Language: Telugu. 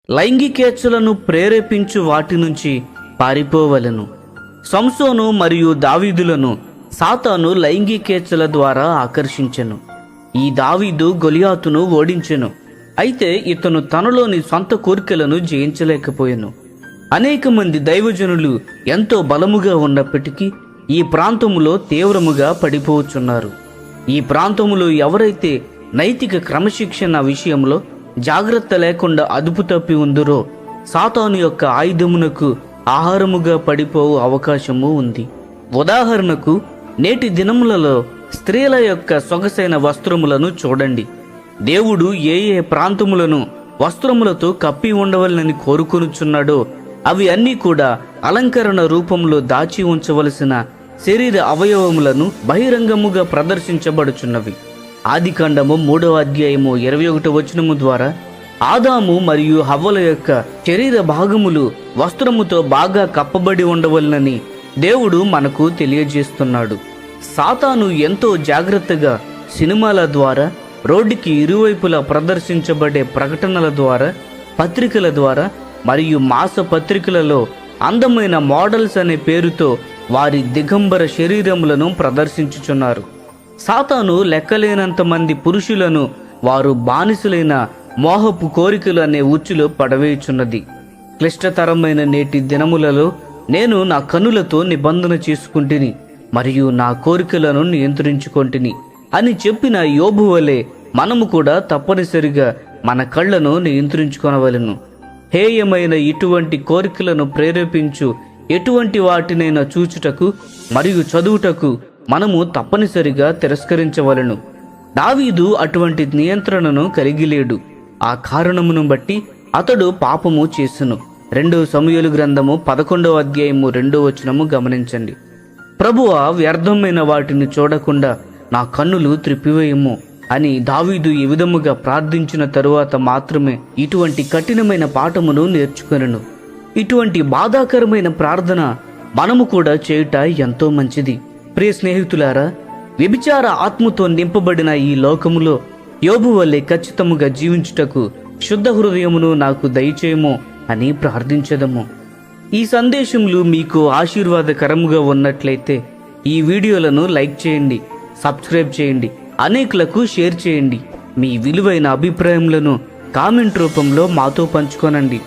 లైంగికేచ్ఛలను ప్రేరేపించు వాటి నుంచి పారిపోవలెను. సంసోను మరియు దావీదులను సాతాను లైంగికేచ్ఛల ద్వారా ఆకర్షించెను. ఈ దావీదు గొలియాతును ఓడించెను. అయితే ఇతను తనలోని సొంత కోరికలను జయించలేకపోయెను. అనేక మంది దైవజనులు ఎంతో బలముగా ఉన్నప్పటికీ ఈ ప్రాంతములో తీవ్రముగా పడిపోవచ్చున్నారు. ఈ ప్రాంతములో ఎవరైతే నైతిక క్రమశిక్షణ విషయంలో జాగ్రత్త లేకుండా అదుపు తప్పి ఉందరో సాతాను యొక్క ఆయుధమునకు ఆహారముగా పడిపోవు అవకాశము ఉంది. ఉదాహరణకు నేటి దినములలో స్త్రీల యొక్క సొగసైన వస్త్రములను చూడండి. దేవుడు ఏ ఏ ప్రాంతములను వస్త్రములతో కప్పి ఉండవలనని కోరుకొనుచున్నాడో అవి అన్నీ కూడా అలంకరణ రూపంలో దాచి ఉంచవలసిన శరీర అవయవములను బహిరంగముగా ప్రదర్శించబడుచున్నవి. ఆదికాండము 3వ అధ్యాయము 21వ వచనము ద్వారా ఆదాము మరియు హవ్వల యొక్క శరీర భాగములు వస్త్రముతో బాగా కప్పబడి ఉండవలనని దేవుడు మనకు తెలియజేస్తున్నాడు. సాతాను ఎంతో జాగ్రత్తగా సినిమాల ద్వారా, రోడ్డుకి ఇరువైపులా ప్రదర్శించబడే ప్రకటనల ద్వారా, పత్రికల ద్వారా మరియు మాస పత్రికలలో అందమైన మోడల్స్ అనే పేరుతో వారి దిగంబర శరీరములను ప్రదర్శించుచున్నారు. సాతాను లెక్కలేనంత మంది పురుషులను వారు బానిసలైన మోహపు కోరికలు అనే ఉచ్చులో పడవేయుచున్నది. క్లిష్టతరమైన నేటి దినములలో నేను నా కనులతో నిబంధన చేసుకుంటుని మరియు నా కోరికలను నియంత్రించుకొంటిని అని చెప్పిన యోబు వలె మనము కూడా తప్పనిసరిగా మన కళ్ళను నియంత్రించుకొనవలెను. హేయమైన ఇటువంటి కోరికలను ప్రేరేపించు ఎటువంటి వాటినైనా చూచుటకు మరియు చదువుటకు మనము తప్పనిసరిగా తిరస్కరించవలెను. దావీదు అటువంటి నియంత్రణను కలిగి లేడు. ఆ కారణమును బట్టి అతడు పాపము చేసెను. 2 సమూయేలు గ్రంథము 11వ అధ్యాయము 2వ వచనము గమనించండి. ప్రభువా, వ్యర్థమైన వాటిని చూడకుండా నా కన్నులు త్రిప్పివేయము అని దావీదు ఈ విధముగా ప్రార్థించిన తరువాత మాత్రమే ఇటువంటి కఠినమైన పాఠమును నేర్చుకొనెను. ఇటువంటి బాధాకరమైన ప్రార్థన మనము కూడా చేయుట ఎంతో మంచిది. ప్రియ స్నేహితులారా, వ్యభిచార ఆత్మతో నింపబడిన ఈ లోకములో యోబు వల్లే ఖచ్చితముగా జీవించుటకు శుద్ధ హృదయమును నాకు దయచేయము అని ప్రార్థించదము. ఈ సందేశములు మీకు ఆశీర్వాదకరముగా ఉన్నట్లయితే ఈ వీడియోలను లైక్ చేయండి, సబ్స్క్రైబ్ చేయండి, అనేకులకు షేర్ చేయండి. మీ విలువైన అభిప్రాయములను కామెంట్ రూపంలో మాతో పంచుకోనండి.